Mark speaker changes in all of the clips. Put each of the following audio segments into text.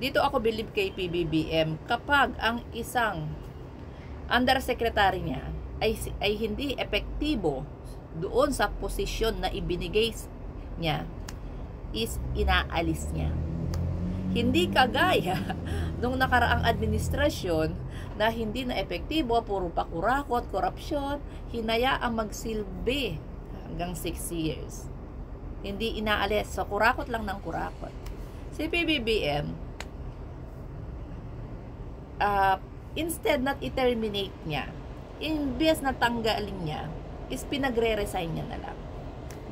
Speaker 1: dito ako believe kay PBBM, kapag ang isang undersecretary niya ay hindi epektibo doon sa posisyon na ibinigay niya, is inaalis niya. Hindi kagaya nung nakaraang administrasyon na hindi na epektibo, puro pakurakot, korupsyon, hinayaang magsilbi hanggang 6 years. Hindi inaalis, so kurakot lang ng kurakot. Si PBBM, instead na i-terminate niya, imbes na tanggalin niya, is pinagre-resign niya na lang.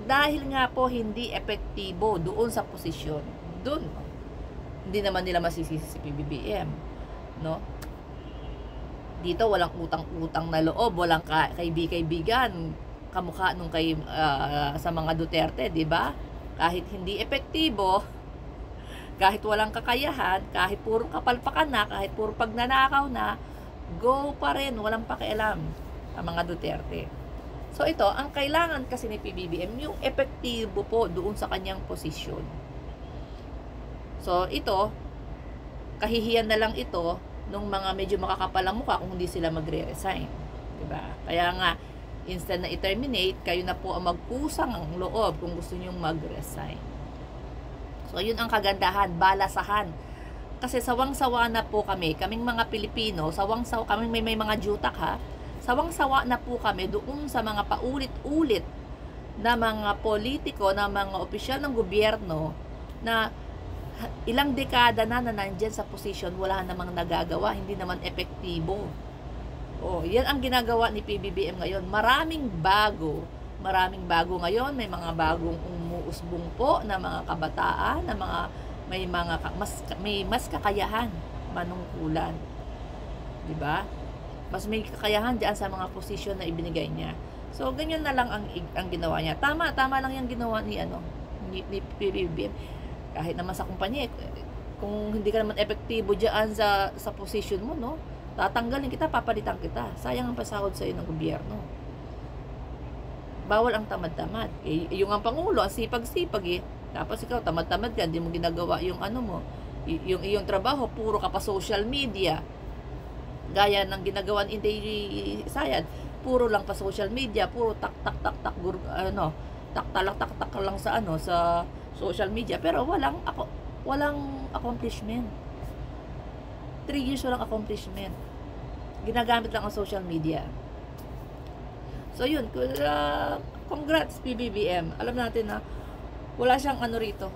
Speaker 1: Dahil nga po hindi epektibo doon sa posisyon. Doon, hindi naman nila masisisi si PBBM, no? Dito walang utang-utang na loob, walang kaibigan, kamukha nung kay sa mga Duterte, 'di ba? Kahit hindi epektibo, kahit walang kakayahan, kahit puro kapalpakan na, kahit puro pagnanakaw na, go pa rin, walang pakialam ang mga Duterte. So ito, ang kailangan kasi ni PBBM, yung epektibo po doon sa kanyang posisyon. So ito, kahihiyan na lang ito nung mga medyo makakapalang mukha kung hindi sila magre-resign. Diba? Kaya nga, instead na i-terminate, kayo na po ang magkusang ang loob kung gusto nyong mag-resign. So yun ang kagandahan, balasahan. Kasi sawang-sawa na po kami, kaming mga Pilipino, sawang-sawa, kami may mga jutak ha, sawang-sawa na po kami doon sa mga paulit-ulit na mga politiko, na mga opisyal ng gobyerno na ilang dekada na nandyan sa posisyon, wala namang nagagawa, hindi naman epektibo. Oh, yan ang ginagawa ni PBBM ngayon. Maraming bago ngayon, may mga bagong umuusbong po na mga kabataan, na mga may mas kakayahan manungkulan. 'Di ba? Mas may kakayahan diyan sa mga posisyon na ibinigay niya. So ganyan na lang ang ginawa niya. Tama lang yung ginawa ni PBBM. Kahit naman sa kumpanya, kung hindi ka naman epektibo diyan sa posisyon mo, no? Tatanggalin kita, papalitan kita. Sayang ang pasahod sa iyo ng gobyerno. Bawal ang tamad-tamad. Yung ang pangulo, ang sipag-sipag eh. Tapos ikaw tamad-tamad ka, hindi mo ginagawa yung yung iyong trabaho, puro ka pa social media. Gaya ng ginagawa ni Inday Sayad, puro lang pa social media, puro tak lang sa social media, pero walang accomplishment. 3 years walang accomplishment. Ginagamit lang ang social media. So yun, congrats PBBM. Alam natin na wala siyang rito.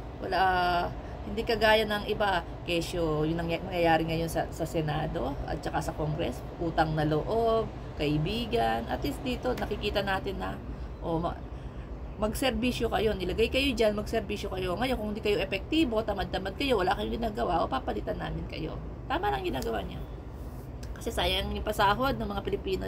Speaker 1: Hindi kagaya ng iba, kesyo yung nangyayari ngayon sa Senado at saka sa Congress, utang na loob, kaibigan. At least dito nakikita natin na magserbisyo kayo, nilagay kayo dyan, magserbisyo kayo. Ngayon, kung hindi kayo epektibo, tamad-tamad kayo, wala kayong ginagawa, papalitan namin kayo. Tama lang ginagawa niya. Kasi sayang yung pasahod ng mga Pilipino